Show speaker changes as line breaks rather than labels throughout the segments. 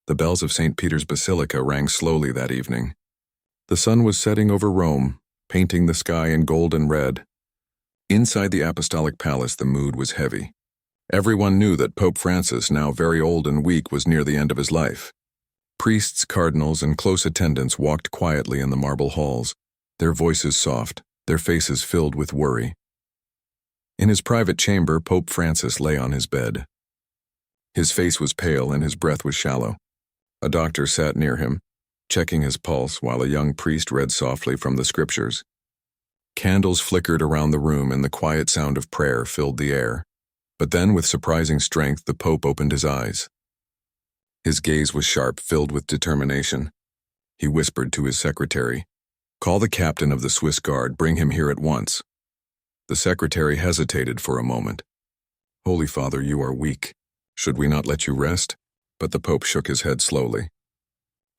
The bells of St. Peter's Basilica rang slowly that evening. The sun was setting over Rome, painting the sky in gold and red. Inside the Apostolic Palace, the mood was heavy. Everyone knew that Pope Francis, now very old and weak, was near the end of his life. Priests, cardinals, and close attendants walked quietly in the marble halls, their voices soft, their faces filled with worry. In his private chamber, Pope Francis lay on his bed. His face was pale and his breath was shallow. A doctor sat near him, checking his pulse while a young priest read softly from the scriptures. Candles flickered around the room and the quiet sound of prayer filled the air. But then, with surprising strength, the Pope opened his eyes. His gaze was sharp, filled with determination. He whispered to his secretary, "Call the captain of the Swiss Guard, bring him here at once." The secretary hesitated for a moment. "Holy Father, you are weak. Should we not let you rest?" But the Pope shook his head slowly.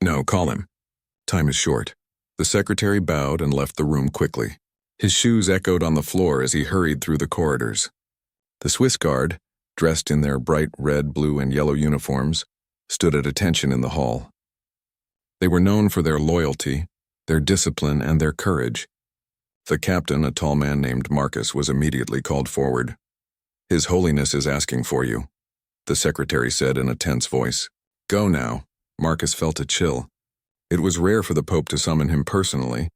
"No, call him. Time is short." The secretary bowed and left the room quickly. His shoes echoed on the floor as he hurried through the corridors. The Swiss Guard, dressed in their bright red, blue, and yellow uniforms, stood at attention in the hall. They were known for their loyalty, their discipline, and their courage. The captain, a tall man named Marcus, was immediately called forward. "His Holiness is asking for you," the secretary said in a tense voice. "Go now." Marcus felt a chill. It was rare for the Pope to summon him personally,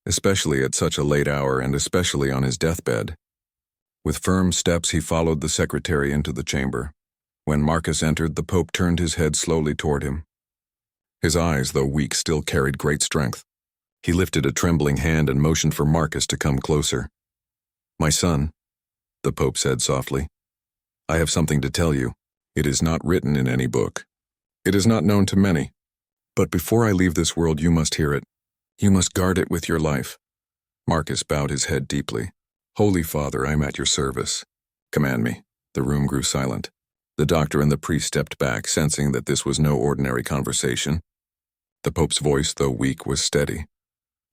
especially at such a late hour and especially on his deathbed. With firm steps, he followed the secretary into the chamber. When Marcus entered, the Pope turned his head slowly toward him. His eyes, though weak, still carried great strength. He lifted a trembling hand and motioned for Marcus to come closer. "My son," the Pope said softly, "I have something to tell you. It is not written in any book. It is not known to many. But before I leave this world, you must hear it. You must guard it with your life." Marcus bowed his head deeply. "Holy Father, I am at your service. Command me." The room grew silent. The doctor and the priest stepped back, sensing that this was no ordinary conversation. The Pope's voice, though weak, was steady.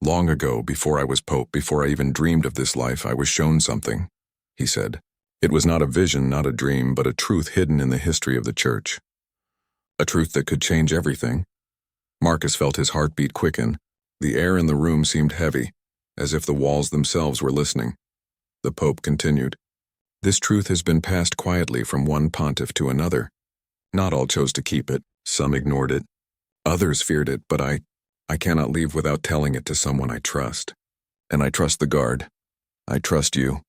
"Long ago, before I was Pope, before I even dreamed of this life, I was shown something," he said. "It was not a vision, not a dream, but a truth hidden in the history of the Church. A truth that could change everything." Marcus felt his heartbeat quicken. The air in the room seemed heavy, as if the walls themselves were listening. The Pope continued, "This truth has been passed quietly from one pontiff to another. Not all chose to keep it. Some ignored it. Others feared it, but I cannot leave without telling it to someone I trust. And I trust the Guard. I trust you."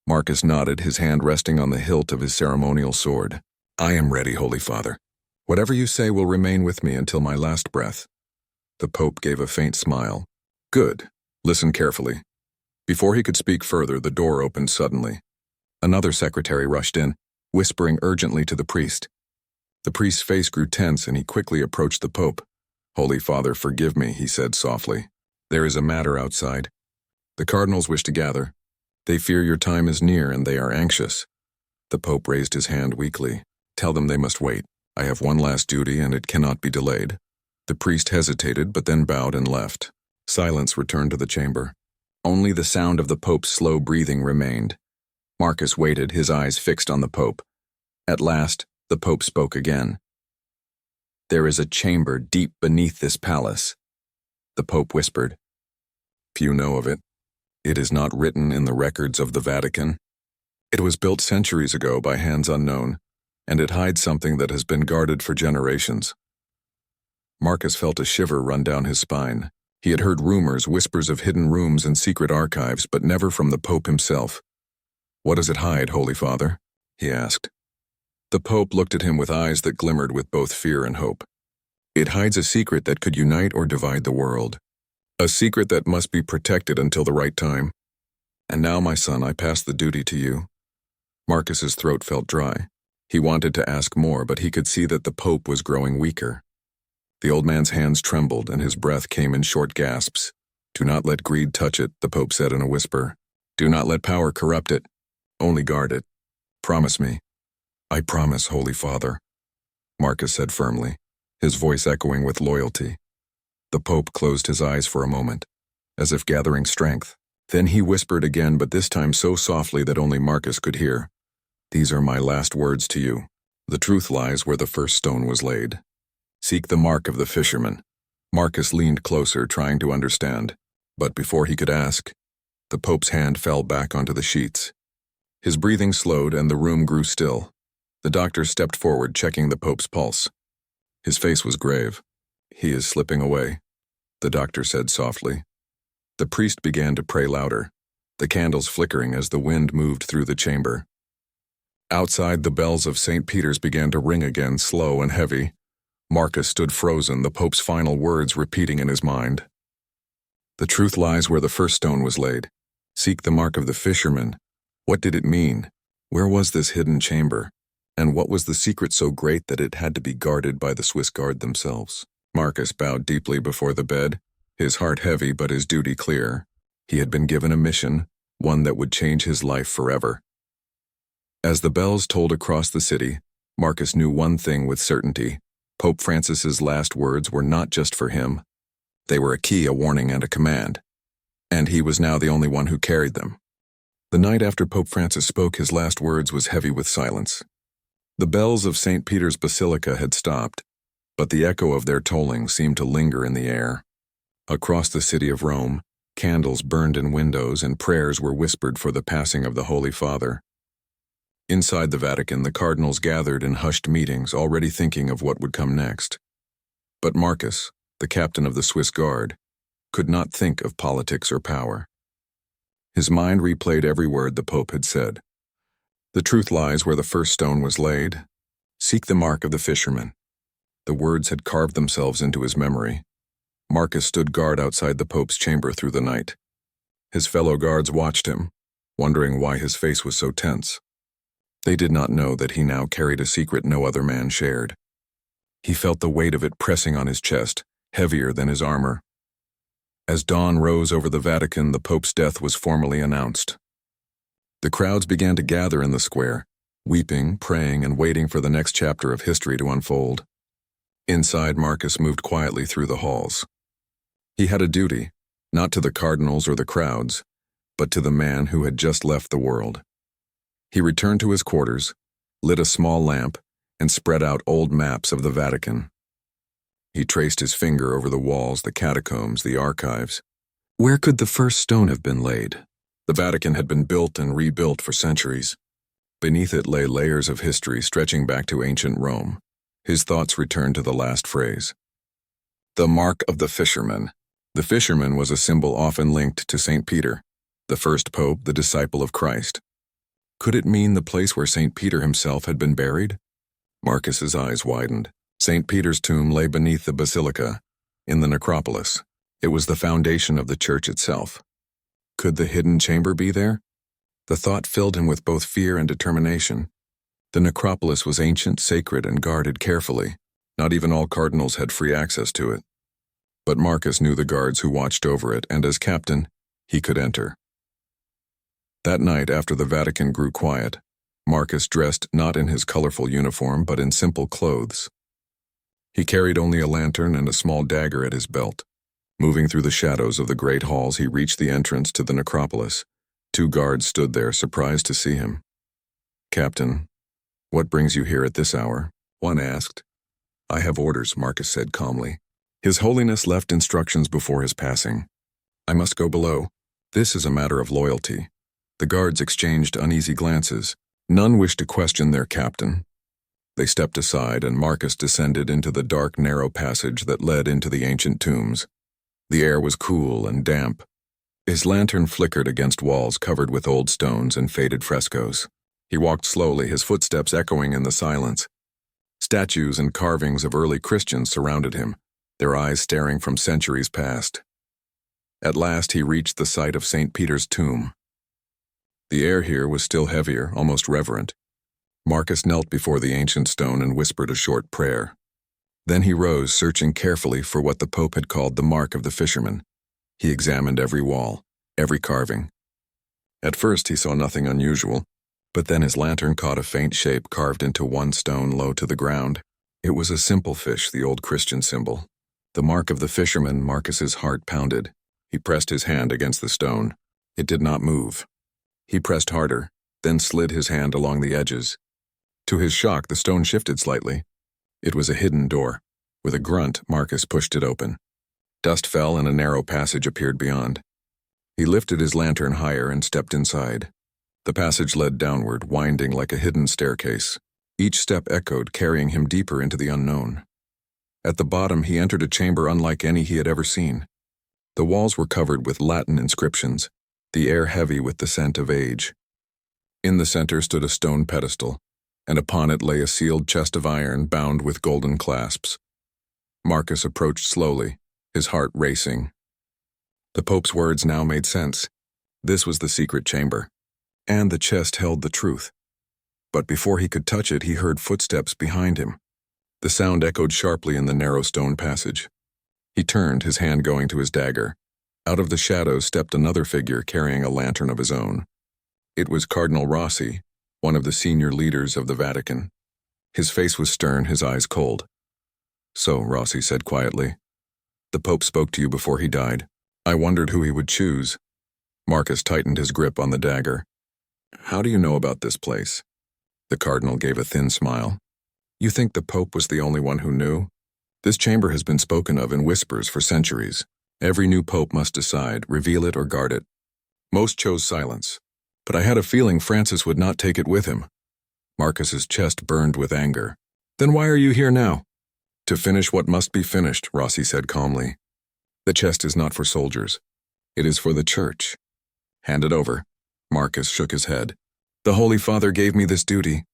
Marcus nodded, his hand resting on the hilt of his ceremonial sword. "I am ready, Holy Father. Whatever you say will remain with me until my last breath." The Pope gave a faint smile. "Good. Listen carefully." Before he could speak further, the door opened suddenly. Another secretary rushed in, whispering urgently to the priest. The priest's face grew tense and he quickly approached the Pope. "Holy Father, forgive me," he said softly. "There is a matter outside. The cardinals wish to gather. They fear your time is near and they are anxious." The Pope raised his hand weakly. "Tell them they must wait. I have one last duty and it cannot be delayed." The priest hesitated but then bowed and left. Silence returned to the chamber. Only the sound of the Pope's slow breathing remained. Marcus waited, his eyes fixed on the Pope. At last, the Pope spoke again. "There is a chamber deep beneath this palace," the Pope whispered. "Few know of it. It is not written in the records of the Vatican. It was built centuries ago by hands unknown, and it hides something that has been guarded for generations." Marcus felt a shiver run down his spine. He had heard rumors, whispers of hidden rooms and secret archives, but never from the Pope himself. "What does it hide, Holy Father?" he asked. The Pope looked at him with eyes that glimmered with both fear and hope. "It hides a secret that could unite or divide the world. A secret that must be protected until the right time. And now, my son, I pass the duty to you." Marcus's throat felt dry. He wanted to ask more, but he could see that the Pope was growing weaker. The old man's hands trembled and his breath came in short gasps. "Do not let greed touch it," the Pope said in a whisper. "Do not let power corrupt it. Only guard it. Promise me." "I promise, Holy Father," Marcus said firmly, his voice echoing with loyalty. The Pope closed his eyes for a moment, as if gathering strength. Then he whispered again, but this time so softly that only Marcus could hear. "These are my last words to you. The truth lies where the first stone was laid. Seek the mark of the fisherman. Marcus leaned closer, trying to understand. But before he could ask, the Pope's hand fell back onto the sheets. His breathing slowed and the room grew still. The doctor stepped forward, checking the Pope's pulse. His face was grave. "He is slipping away," the doctor said softly. The priest began to pray louder, the candles flickering as the wind moved through the chamber. Outside, the bells of St. Peter's began to ring again, slow and heavy. Marcus stood frozen, the Pope's final words repeating in his mind. The truth lies where the first stone was laid. Seek the mark of the fisherman. What did it mean? Where was this hidden chamber? And what was the secret so great that it had to be guarded by the Swiss Guard themselves? Marcus bowed deeply before the bed, his heart heavy but his duty clear. He had been given a mission, one that would change his life forever. As the bells tolled across the city, Marcus knew one thing with certainty. Pope Francis's last words were not just for him. They were a key, a warning, and a command. And he was now the only one who carried them. The night after Pope Francis spoke his last words was heavy with silence. The bells of St. Peter's Basilica had stopped, but the echo of their tolling seemed to linger in the air. Across the city of Rome, candles burned in windows and prayers were whispered for the passing of the Holy Father. Inside the Vatican, the cardinals gathered in hushed meetings, already thinking of what would come next. But Marcus, the captain of the Swiss Guard, could not think of politics or power. His mind replayed every word the Pope had said. The truth lies where the first stone was laid. Seek the mark of the fisherman. The words had carved themselves into his memory. Marcus stood guard outside the Pope's chamber through the night. His fellow guards watched him, wondering why his face was so tense. They did not know that he now carried a secret no other man shared. He felt the weight of it pressing on his chest, heavier than his armor. As dawn rose over the Vatican, the Pope's death was formally announced. The crowds began to gather in the square, weeping, praying, and waiting for the next chapter of history to unfold. Inside, Marcus moved quietly through the halls. He had a duty, not to the cardinals or the crowds, but to the man who had just left the world. He returned to his quarters, lit a small lamp, and spread out old maps of the Vatican. He traced his finger over the walls, the catacombs, the archives. Where could the first stone have been laid? The Vatican had been built and rebuilt for centuries. Beneath it lay layers of history stretching back to ancient Rome. His thoughts returned to the last phrase. The mark of the fisherman. The fisherman was a symbol often linked to St. Peter, the first pope, the disciple of Christ. Could it mean the place where St. Peter himself had been buried? Marcus's eyes widened. St. Peter's tomb lay beneath the basilica, in the necropolis. It was the foundation of the church itself. Could the hidden chamber be there? The thought filled him with both fear and determination. The necropolis was ancient, sacred, and guarded carefully. Not even all cardinals had free access to it. But Marcus knew the guards who watched over it, and as captain, he could enter. That night, after the Vatican grew quiet, Marcus dressed not in his colorful uniform but in simple clothes. He carried only a lantern and a small dagger at his belt. Moving through the shadows of the great halls, he reached the entrance to the necropolis. 2 guards stood there, surprised to see him. "Captain, what brings you here at this hour?" one asked. "I have orders," Marcus said calmly. His Holiness left instructions before his passing. "I must go below. This is a matter of loyalty." The guards exchanged uneasy glances. None wished to question their captain. They stepped aside, and Marcus descended into the dark, narrow passage that led into the ancient tombs. The air was cool and damp. His lantern flickered against walls covered with old stones and faded frescoes. He walked slowly, his footsteps echoing in the silence. Statues and carvings of early Christians surrounded him, their eyes staring from centuries past. At last he reached the site of St. Peter's tomb. The air here was still heavier, almost reverent. Marcus knelt before the ancient stone and whispered a short prayer. Then he rose, searching carefully for what the Pope had called the mark of the fisherman. He examined every wall, every carving. At first he saw nothing unusual, but then his lantern caught a faint shape carved into one stone low to the ground. It was a simple fish, the old Christian symbol. The mark of the fisherman. Marcus's heart pounded. He pressed his hand against the stone. It did not move. He pressed harder, then slid his hand along the edges. To his shock, the stone shifted slightly. It was a hidden door. With a grunt, Marcus pushed it open. Dust fell and a narrow passage appeared beyond. He lifted his lantern higher and stepped inside. The passage led downward, winding like a hidden staircase. Each step echoed, carrying him deeper into the unknown. At the bottom, he entered a chamber unlike any he had ever seen. The walls were covered with Latin inscriptions, the air heavy with the scent of age. In the center stood a stone pedestal, and upon it lay a sealed chest of iron bound with golden clasps. Marcus approached slowly, his heart racing. The Pope's words now made sense. This was the secret chamber, and the chest held the truth. But before he could touch it, he heard footsteps behind him. The sound echoed sharply in the narrow stone passage. He turned, his hand going to his dagger. Out of the shadows stepped another figure carrying a lantern of his own. It was Cardinal Rossi, one of the senior leaders of the Vatican. His face was stern, his eyes cold. "So," Rossi said quietly, "the Pope spoke to you before he died. I wondered who he would choose." Marcus tightened his grip on the dagger. "How do you know about this place?" The cardinal gave a thin smile. "You think the Pope was the only one who knew? This chamber has been spoken of in whispers for centuries. Every new pope must decide, reveal it or guard it. Most chose silence, but I had a feeling Francis would not take it with him." Marcus's chest burned with anger. "Then why are you here now?" "To finish what must be finished," Rossi said calmly. "The chest is not for soldiers. It is for the church." "Hand it over." Marcus shook his head. "The Holy Father gave me this duty.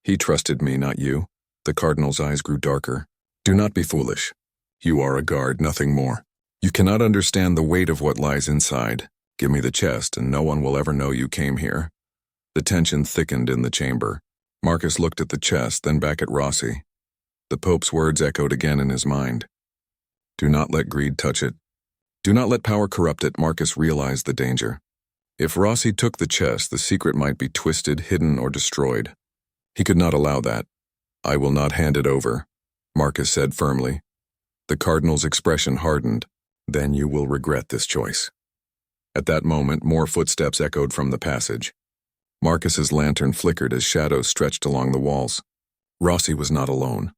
He trusted me, not you." The cardinal's eyes grew darker. "Do not be foolish. You are a guard, nothing more. You cannot understand the weight of what lies inside. Give me the chest, and no one will ever know you came here." The tension thickened in the chamber. Marcus looked at the chest, then back at Rossi. The Pope's words echoed again in his mind. "Do not let greed touch it. Do not let power corrupt it." Marcus realized the danger. If Rossi took the chest, the secret might be twisted, hidden, or destroyed. He could not allow that. "I will not hand it over," Marcus said firmly. The cardinal's expression hardened. "Then you will regret this choice." At that moment, more footsteps echoed from the passage. Marcus's lantern flickered as shadows stretched along the walls. Rossi was not alone.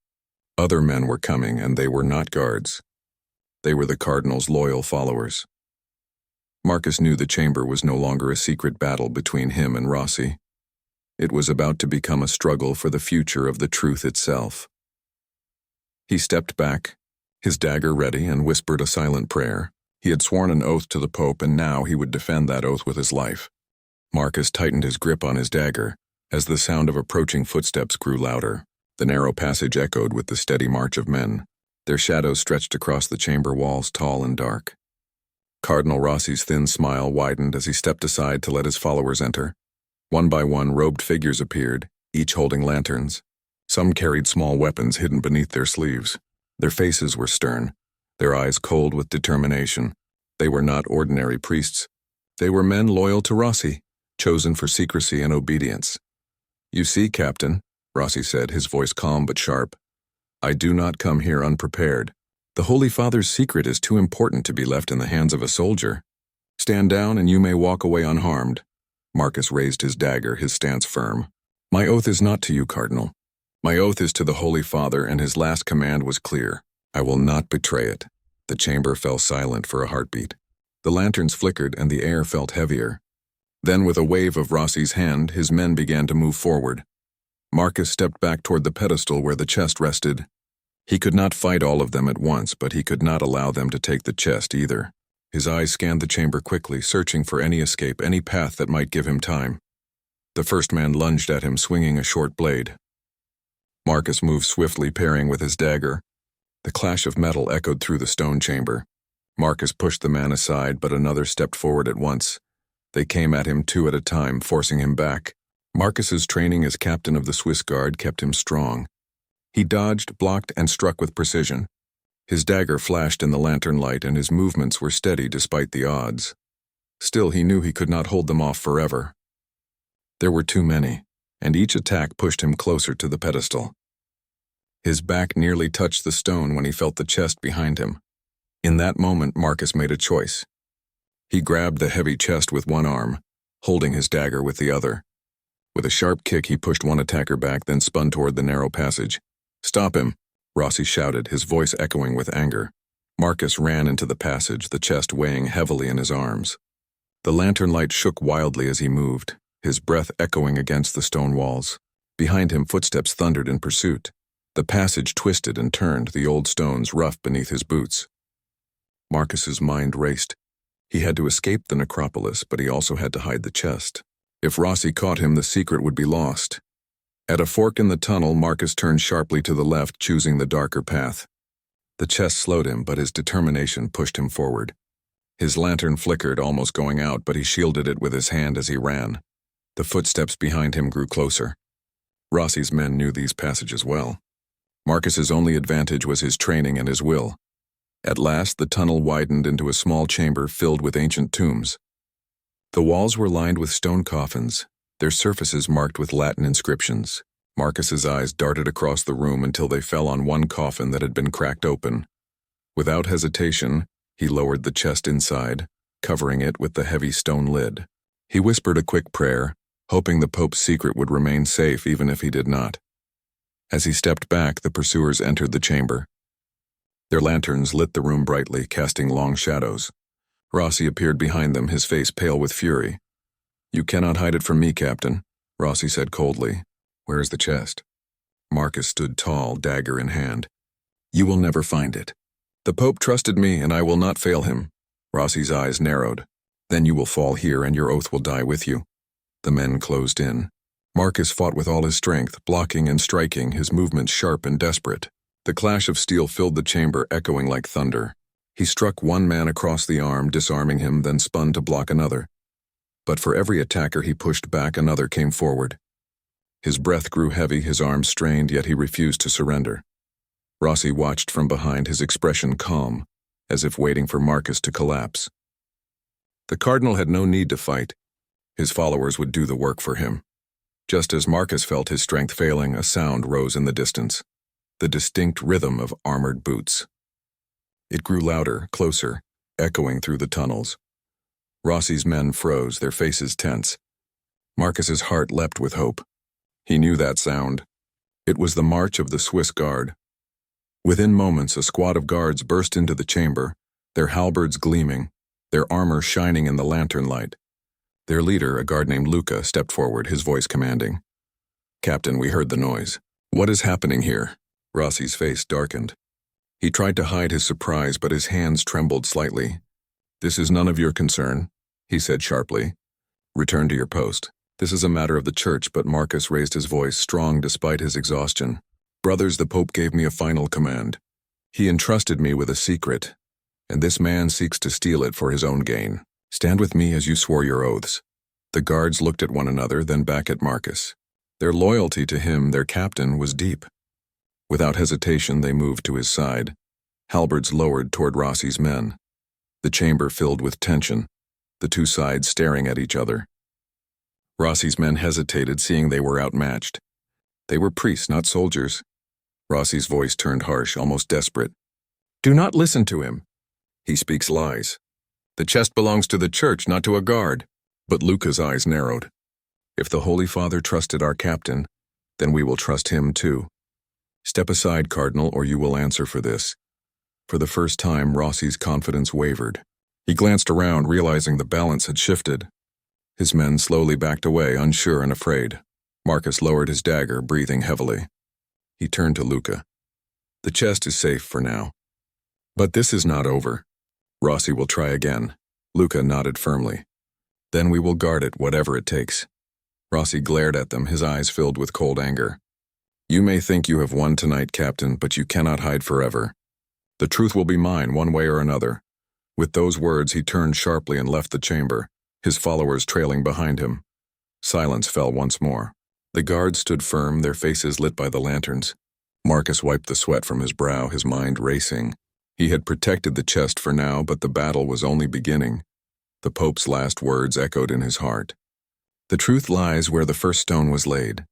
Other men were coming, and they were not guards. They were the cardinal's loyal followers. Marcus knew the chamber was no longer a secret battle between him and Rossi. It was about to become a struggle for the future of the truth itself. He stepped back, his dagger ready, and whispered a silent prayer. He had sworn an oath to the Pope, and now he would defend that oath with his life. Marcus tightened his grip on his dagger as the sound of approaching footsteps grew louder. The narrow passage echoed with the steady march of men. Their shadows stretched across the chamber walls, tall and dark. Cardinal Rossi's thin smile widened as he stepped aside to let his followers enter. One by one, robed figures appeared, each holding lanterns. Some carried small weapons hidden beneath their sleeves. Their faces were stern, their eyes cold with determination. They were not ordinary priests. They were men loyal to Rossi, chosen for secrecy and obedience. "You see, Captain," Rossi said, his voice calm but sharp, "I do not come here unprepared. The Holy Father's secret is too important to be left in the hands of a soldier. Stand down and you may walk away unharmed." Marcus raised his dagger, his stance firm. "My oath is not to you, Cardinal. My oath is to the Holy Father, and his last command was clear. I will not betray it." The chamber fell silent for a heartbeat. The lanterns flickered and the air felt heavier. Then, with a wave of Rossi's hand, his men began to move forward. Marcus stepped back toward the pedestal where the chest rested. He could not fight all of them at once, but he could not allow them to take the chest either. His eyes scanned the chamber quickly, searching for any escape, any path that might give him time. The first man lunged at him, swinging a short blade. Marcus moved swiftly, parrying with his dagger. The clash of metal echoed through the stone chamber. Marcus pushed the man aside, but another stepped forward at once. They came at him two at a time, forcing him back. Marcus's training as captain of the Swiss Guard kept him strong. He dodged, blocked, and struck with precision. His dagger flashed in the lantern light, and his movements were steady despite the odds. Still, he knew he could not hold them off forever. There were too many, and each attack pushed him closer to the pedestal. His back nearly touched the stone when he felt the chest behind him. In that moment, Marcus made a choice. He grabbed the heavy chest with one arm, holding his dagger with the other. With a sharp kick, he pushed one attacker back, then spun toward the narrow passage. "Stop him," Rossi shouted, his voice echoing with anger. Marcus ran into the passage, the chest weighing heavily in his arms. The lantern light shook wildly as he moved, his breath echoing against the stone walls. Behind him, footsteps thundered in pursuit. The passage twisted and turned, the old stones rough beneath his boots. Marcus's mind raced. He had to escape the necropolis, but he also had to hide the chest. If Rossi caught him, the secret would be lost. At a fork in the tunnel, Marcus turned sharply to the left, choosing the darker path. The chest slowed him, but his determination pushed him forward. His lantern flickered, almost going out, but he shielded it with his hand as he ran. The footsteps behind him grew closer. Rossi's men knew these passages well. Marcus's only advantage was his training and his will. At last, the tunnel widened into a small chamber filled with ancient tombs. The walls were lined with stone coffins, their surfaces marked with Latin inscriptions. Marcus's eyes darted across the room until they fell on one coffin that had been cracked open. Without hesitation, he lowered the chest inside, covering it with the heavy stone lid. He whispered a quick prayer, hoping the Pope's secret would remain safe even if he did not. As he stepped back, the pursuers entered the chamber. Their lanterns lit the room brightly, casting long shadows. Rossi appeared behind them, his face pale with fury. "You cannot hide it from me, Captain," Rossi said coldly. "Where is the chest?" Marcus stood tall, dagger in hand. "You will never find it. The Pope trusted me, and I will not fail him." Rossi's eyes narrowed. "Then you will fall here, and your oath will die with you." The men closed in. Marcus fought with all his strength, blocking and striking, his movements sharp and desperate. The clash of steel filled the chamber, echoing like thunder. He struck one man across the arm, disarming him, then spun to block another. But for every attacker he pushed back, another came forward. His breath grew heavy, his arms strained, yet he refused to surrender. Rossi watched from behind, his expression calm, as if waiting for Marcus to collapse. The cardinal had no need to fight. His followers would do the work for him. Just as Marcus felt his strength failing, a sound rose in the distance, the distinct rhythm of armored boots. It grew louder, closer, echoing through the tunnels. Rossi's men froze, their faces tense. Marcus's heart leapt with hope. He knew that sound. It was the march of the Swiss Guard. Within moments, a squad of guards burst into the chamber, their halberds gleaming, their armor shining in the lantern light. Their leader, a guard named Luca, stepped forward, his voice commanding. "Captain, we heard the noise. What is happening here?" Rossi's face darkened. He tried to hide his surprise, but his hands trembled slightly. "This is none of your concern," he said sharply. "Return to your post. This is a matter of the church," but Marcus raised his voice, strong despite his exhaustion. "Brothers, the Pope gave me a final command. He entrusted me with a secret, and this man seeks to steal it for his own gain. Stand with me as you swore your oaths." The guards looked at one another, then back at Marcus. Their loyalty to him, their captain, was deep. Without hesitation, they moved to his side, halberds lowered toward Rossi's men. The chamber filled with tension, the two sides staring at each other. Rossi's men hesitated, seeing they were outmatched. They were priests, not soldiers. Rossi's voice turned harsh, almost desperate. "Do not listen to him. He speaks lies. The chest belongs to the church, not to a guard." But Luca's eyes narrowed. "If the Holy Father trusted our captain, then we will trust him too. Step aside, Cardinal, or you will answer for this." For the first time, Rossi's confidence wavered. He glanced around, realizing the balance had shifted. His men slowly backed away, unsure and afraid. Marcus lowered his dagger, breathing heavily. He turned to Luca. "The chest is safe for now. But this is not over. Rossi will try again." Luca nodded firmly. "Then we will guard it, whatever it takes." Rossi glared at them, his eyes filled with cold anger. "You may think you have won tonight, Captain, but you cannot hide forever. The truth will be mine, one way or another." With those words, he turned sharply and left the chamber, his followers trailing behind him. Silence fell once more. The guards stood firm, their faces lit by the lanterns. Marcus wiped the sweat from his brow, his mind racing. He had protected the chest for now, but the battle was only beginning. The Pope's last words echoed in his heart. "The truth lies where the first stone was laid.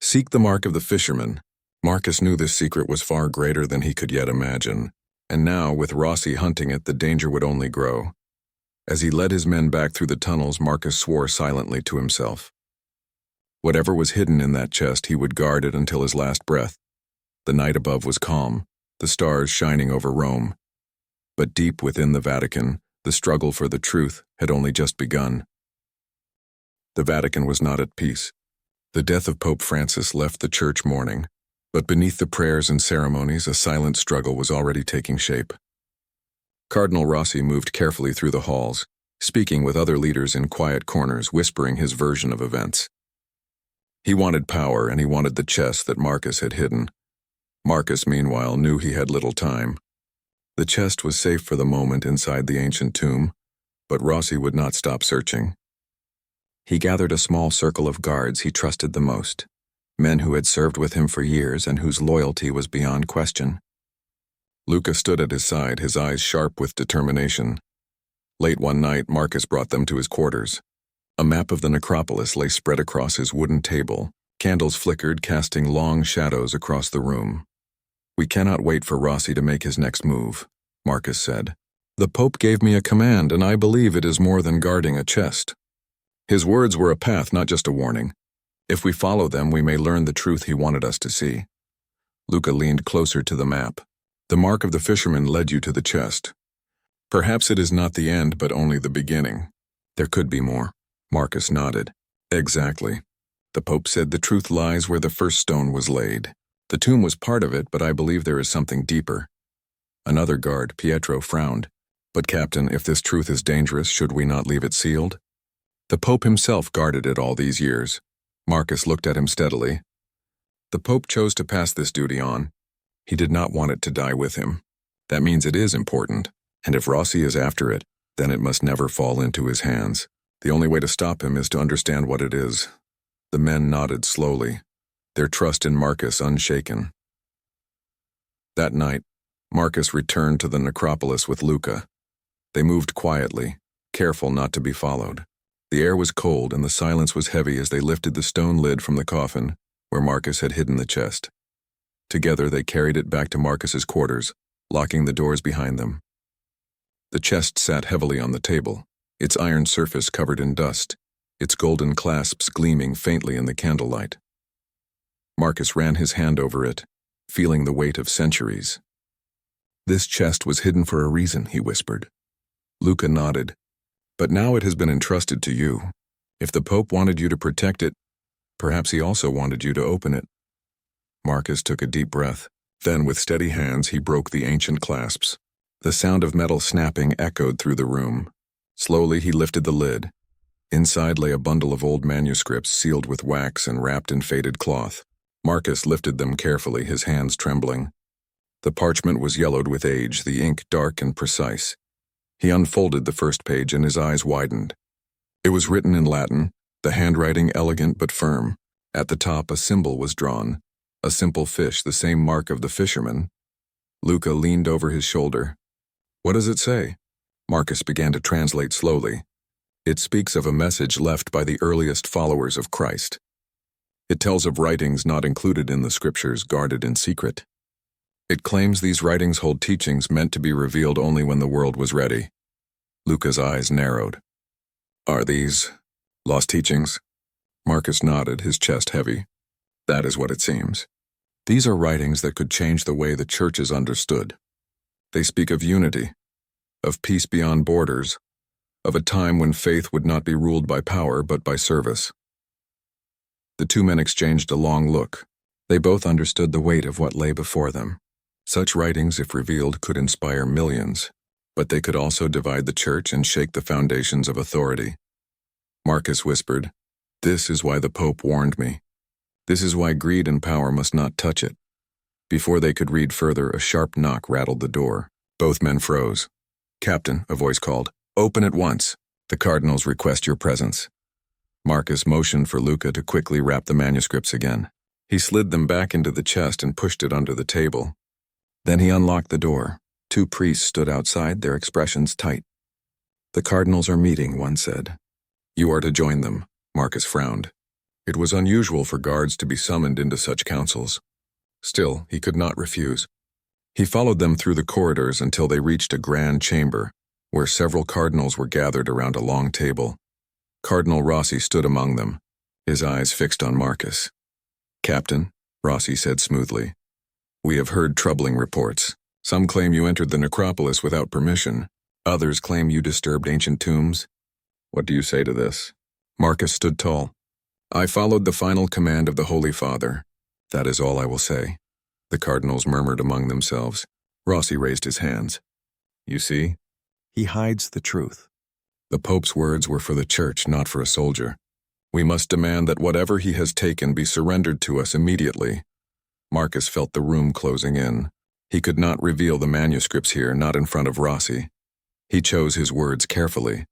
Seek the mark of the fisherman." Marcus knew this secret was far greater than he could yet imagine, and now, with Rossi hunting it, the danger would only grow. As he led his men back through the tunnels, Marcus swore silently to himself. Whatever was hidden in that chest, he would guard it until his last breath. The night above was calm, the stars shining over Rome. But deep within the Vatican, the struggle for the truth had only just begun. The Vatican was not at peace. The death of Pope Francis left the church mourning, but beneath the prayers and ceremonies, a silent struggle was already taking shape. Cardinal Rossi moved carefully through the halls, speaking with other leaders in quiet corners, whispering his version of events. He wanted power, and he wanted the chest that Marcus had hidden. Marcus, meanwhile, knew he had little time. The chest was safe for the moment inside the ancient tomb, but Rossi would not stop searching. He gathered a small circle of guards he trusted the most, men who had served with him for years and whose loyalty was beyond question. Luca stood at his side, his eyes sharp with determination. Late one night, Marcus brought them to his quarters. A map of the necropolis lay spread across his wooden table. Candles flickered, casting long shadows across the room. "We cannot wait for Rossi to make his next move," Marcus said. "The Pope gave me a command, and I believe it is more than guarding a chest." His words were a path, not just a warning. If we follow them, we may learn the truth he wanted us to see. Luca leaned closer to the map. "The mark of the fisherman led you to the chest. Perhaps it is not the end, but only the beginning. There could be more." Marcus nodded. "Exactly. The Pope said the truth lies where the first stone was laid. The tomb was part of it, but I believe there is something deeper." Another guard, Pietro, frowned. "But Captain, if this truth is dangerous, should we not leave it sealed?" "The Pope himself guarded it all these years." Marcus looked at him steadily. "The Pope chose to pass this duty on. He did not want it to die with him. That means it is important, and if Rossi is after it, then it must never fall into his hands. The only way to stop him is to understand what it is." The men nodded slowly, their trust in Marcus unshaken. That night, Marcus returned to the necropolis with Luca. They moved quietly, careful not to be followed. The air was cold and the silence was heavy as they lifted the stone lid from the coffin where Marcus had hidden the chest. Together they carried it back to Marcus's quarters, locking the doors behind them. The chest sat heavily on the table, its iron surface covered in dust, its golden clasps gleaming faintly in the candlelight. Marcus ran his hand over it, feeling the weight of centuries. "This chest was hidden for a reason," he whispered. Luca nodded. "But now it has been entrusted to you. If the Pope wanted you to protect it, perhaps he also wanted you to open it." Marcus took a deep breath. Then, with steady hands, he broke the ancient clasps. The sound of metal snapping echoed through the room. Slowly, he lifted the lid. Inside lay a bundle of old manuscripts sealed with wax and wrapped in faded cloth. Marcus lifted them carefully, his hands trembling. The parchment was yellowed with age, the ink dark and precise. He unfolded the first page and his eyes widened. It was written in Latin, the handwriting elegant but firm. At the top, a symbol was drawn, a simple fish, the same mark of the fisherman. Luca leaned over his shoulder. "What does it say?" Marcus began to translate slowly. "It speaks of a message left by the earliest followers of Christ. It tells of writings not included in the scriptures, guarded in secret. It claims these writings hold teachings meant to be revealed only when the world was ready." Luca's eyes narrowed. "Are these lost teachings?" Marcus nodded, his chest heavy. "That is what it seems. These are writings that could change the way the church is understood. They speak of unity, of peace beyond borders, of a time when faith would not be ruled by power but by service." The two men exchanged a long look. They both understood the weight of what lay before them. Such writings, if revealed, could inspire millions, but they could also divide the church and shake the foundations of authority. Marcus whispered, "This is why the Pope warned me. This is why greed and power must not touch it." Before they could read further, a sharp knock rattled the door. Both men froze. "Captain," a voice called, "open at once. The cardinals request your presence." Marcus motioned for Luca to quickly wrap the manuscripts again. He slid them back into the chest and pushed it under the table. Then he unlocked the door. Two priests stood outside, their expressions tight. "The cardinals are meeting," one said. "You are to join them," Marcus frowned. It was unusual for guards to be summoned into such councils. Still, he could not refuse. He followed them through the corridors until they reached a grand chamber, where several cardinals were gathered around a long table. Cardinal Rossi stood among them, his eyes fixed on Marcus. "Captain," Rossi said smoothly, We have heard troubling reports. Some claim you entered the necropolis without permission. Others claim you disturbed ancient tombs. What do you say to this? Marcus stood tall. I followed the final command of the Holy Father. That is all I will say. The cardinals murmured among themselves. Rossi raised his hands. You see? He hides the truth. The Pope's words were for the church, not for a soldier. We must demand that whatever he has taken be surrendered to us immediately. Marcus felt the room closing in. He could not reveal the manuscripts here, not in front of Rossi. He chose his words carefully.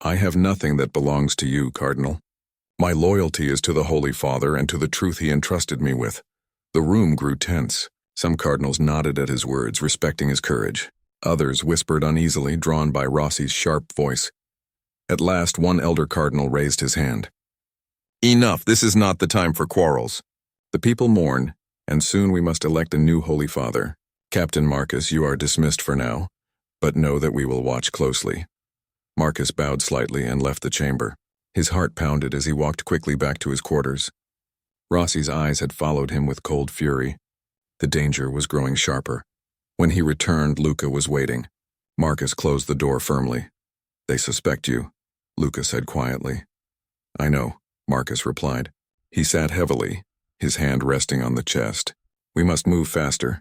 I have nothing that belongs to you, Cardinal. My loyalty is to the Holy Father and to the truth he entrusted me with. The room grew tense. Some cardinals nodded at his words, respecting his courage. Others whispered uneasily, drawn by Rossi's sharp voice. At last, one elder cardinal raised his hand. Enough, this is not the time for quarrels. The people mourn, and soon we must elect a new Holy Father. Captain Marcus, you are dismissed for now, but know that we will watch closely. Marcus bowed slightly and left the chamber. His heart pounded as he walked quickly back to his quarters. Rossi's eyes had followed him with cold fury. The danger was growing sharper. When he returned, Luca was waiting. Marcus closed the door firmly. They suspect you, Luca said quietly. I know, Marcus replied. He sat heavily, his hand resting on the chest. We must move faster.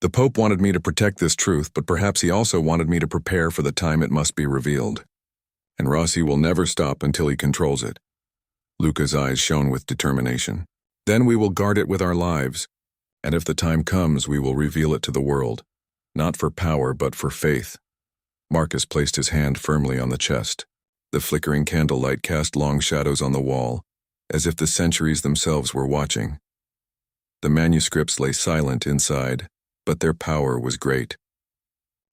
The Pope wanted me to protect this truth, but perhaps he also wanted me to prepare for the time it must be revealed. And Rossi will never stop until he controls it. Luca's eyes shone with determination. Then we will guard it with our lives, and if the time comes, we will reveal it to the world, not for power, but for faith. Marcus placed his hand firmly on the chest. The flickering candlelight cast long shadows on the wall, as if the centuries themselves were watching. The manuscripts lay silent inside, but their power was great.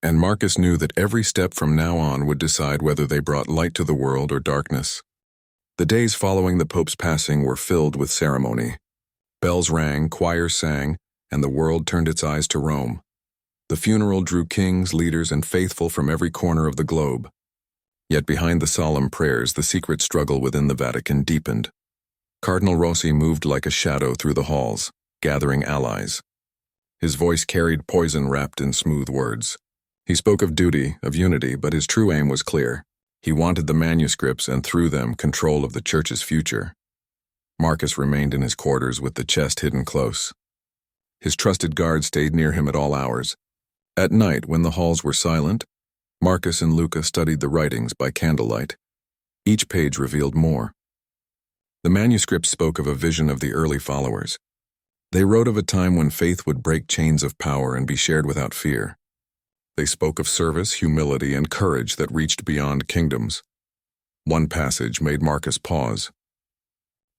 And Marcus knew that every step from now on would decide whether they brought light to the world or darkness. The days following the Pope's passing were filled with ceremony. Bells rang, choirs sang, and the world turned its eyes to Rome. The funeral drew kings, leaders, and faithful from every corner of the globe. Yet behind the solemn prayers, the secret struggle within the Vatican deepened. Cardinal Rossi moved like a shadow through the halls, gathering allies. His voice carried poison wrapped in smooth words. He spoke of duty, of unity, but his true aim was clear. He wanted the manuscripts and through them control of the Church's future. Marcus remained in his quarters with the chest hidden close. His trusted guard stayed near him at all hours. At night, when the halls were silent, Marcus and Luca studied the writings by candlelight. Each page revealed more. The manuscripts spoke of a vision of the early followers. They wrote of a time when faith would break chains of power and be shared without fear. They spoke of service, humility, and courage that reached beyond kingdoms. One passage made Marcus pause.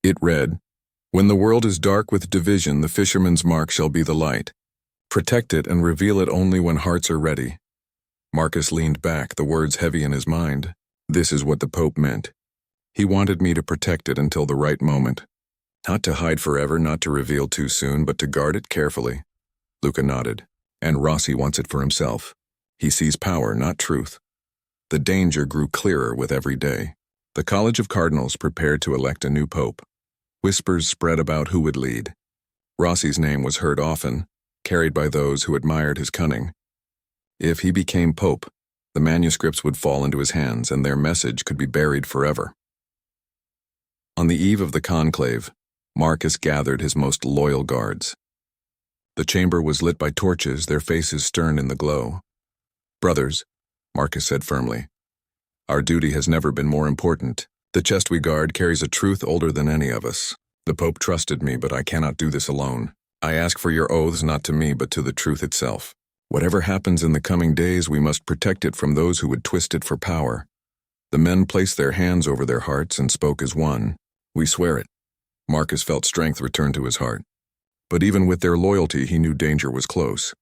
It read, When the world is dark with division, the fisherman's mark shall be the light. Protect it and reveal it only when hearts are ready. Marcus leaned back, the words heavy in his mind. This is what the Pope meant. He wanted me to protect it until the right moment. Not to hide forever, not to reveal too soon, but to guard it carefully. Luca nodded. And Rossi wants it for himself. He sees power, not truth. The danger grew clearer with every day. The College of Cardinals prepared to elect a new pope. Whispers spread about who would lead. Rossi's name was heard often, carried by those who admired his cunning. If he became pope, the manuscripts would fall into his hands and their message could be buried forever. On the eve of the conclave, Marcus gathered his most loyal guards. The chamber was lit by torches, their faces stern in the glow. Brothers, Marcus said firmly, our duty has never been more important. The chest we guard carries a truth older than any of us. The Pope trusted me, but I cannot do this alone. I ask for your oaths not to me, but to the truth itself. Whatever happens in the coming days, we must protect it from those who would twist it for power. The men placed their hands over their hearts and spoke as one. We swear it. Marcus felt strength return to his heart. But even with their loyalty, he knew danger was close.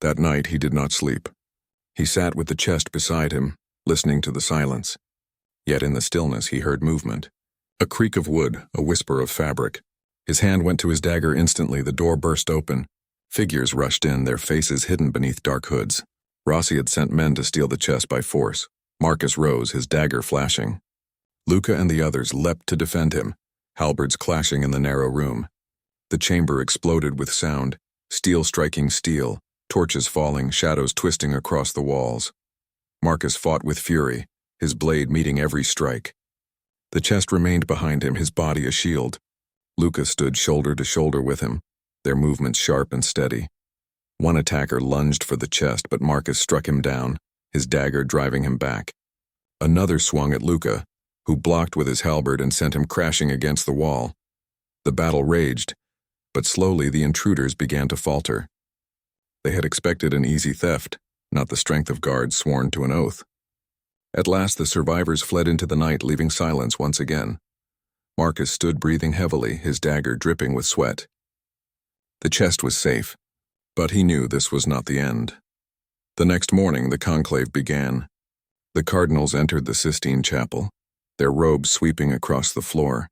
That night, he did not sleep. He sat with the chest beside him, listening to the silence. Yet in the stillness, he heard movement. A creak of wood, a whisper of fabric. His hand went to his dagger instantly, the door burst open. Figures rushed in, their faces hidden beneath dark hoods. Rossi had sent men to steal the chest by force. Marcus rose, his dagger flashing. Luca and the others leapt to defend him, halberds clashing in the narrow room. The chamber exploded with sound. Steel striking steel, torches falling, shadows twisting across the walls. Marcus fought with fury, his blade meeting every strike. The chest remained behind him, his body a shield. Luca stood shoulder to shoulder with him, their movements sharp and steady. One attacker lunged for the chest, but Marcus struck him down, his dagger driving him back. Another swung at Luca, who blocked with his halberd and sent him crashing against the wall. The battle raged, but slowly the intruders began to falter. They had expected an easy theft, not the strength of guards sworn to an oath. At last the survivors fled into the night, leaving silence once again. Marcus stood breathing heavily, his dagger dripping with sweat. The chest was safe, but he knew this was not the end. The next morning the conclave began. The cardinals entered the Sistine Chapel, their robes sweeping across the floor.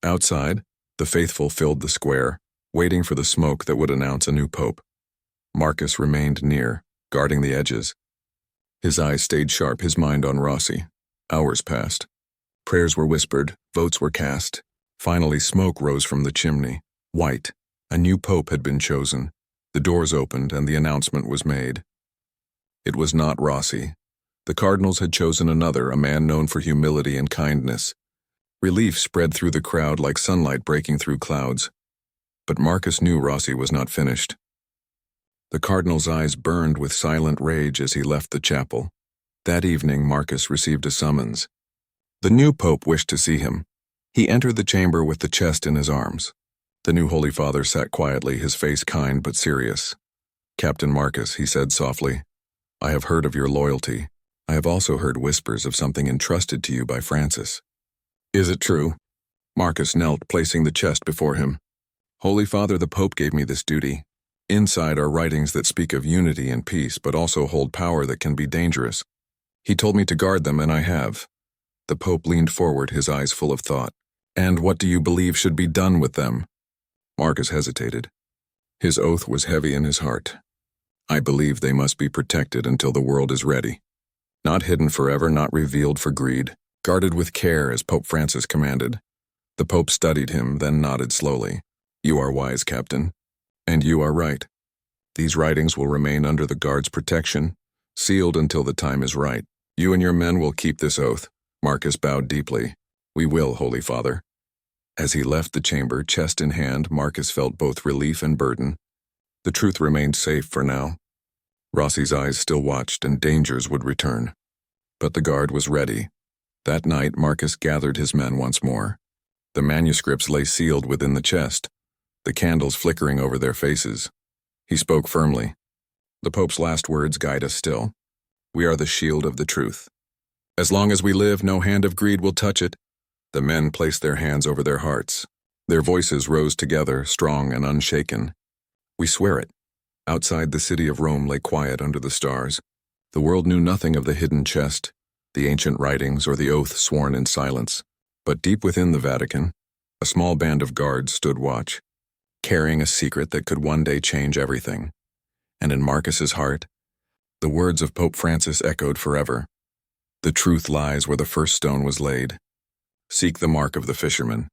Outside, the faithful filled the square, waiting for the smoke that would announce a new pope. Marcus remained near, guarding the edges. His eyes stayed sharp, his mind on Rossi. Hours passed. Prayers were whispered, votes were cast. Finally, smoke rose from the chimney. White. A new pope had been chosen. The doors opened and the announcement was made. It was not Rossi. The cardinals had chosen another, a man known for humility and kindness. Relief spread through the crowd like sunlight breaking through clouds. But Marcus knew Rossi was not finished. The cardinal's eyes burned with silent rage as he left the chapel. That evening, Marcus received a summons. The new pope wished to see him. He entered the chamber with the chest in his arms. The new Holy Father sat quietly, his face kind but serious. "Captain Marcus," he said softly, "I have heard of your loyalty. I have also heard whispers of something entrusted to you by Francis." "Is it true?" Marcus knelt, placing the chest before him. "Holy Father, the Pope gave me this duty. Inside are writings that speak of unity and peace, but also hold power that can be dangerous. He told me to guard them, and I have." The Pope leaned forward, his eyes full of thought. "And what do you believe should be done with them?" Marcus hesitated. His oath was heavy in his heart. "I believe they must be protected until the world is ready. Not hidden forever, not revealed for greed. Guarded with care as Pope Francis commanded." The Pope studied him, then nodded slowly. "You are wise, Captain. And you are right. These writings will remain under the guard's protection, sealed until the time is right. You and your men will keep this oath." Marcus bowed deeply. "We will, Holy Father." As he left the chamber, chest in hand, Marcus felt both relief and burden. The truth remained safe for now. Rossi's eyes still watched, and dangers would return. But the guard was ready. That night, Marcus gathered his men once more. The manuscripts lay sealed within the chest, the candles flickering over their faces. He spoke firmly. The Pope's last words guide us still. "We are the shield of the truth. As long as we live, no hand of greed will touch it." The men placed their hands over their hearts. Their voices rose together, strong and unshaken. "We swear it." Outside the city of Rome lay quiet under the stars. The world knew nothing of the hidden chest, the ancient writings, or the oath sworn in silence. But deep within the Vatican, a small band of guards stood watch, carrying a secret that could one day change everything. And in Marcus's heart, the words of Pope Francis echoed forever. "The truth lies where the first stone was laid. Seek the mark of the fisherman.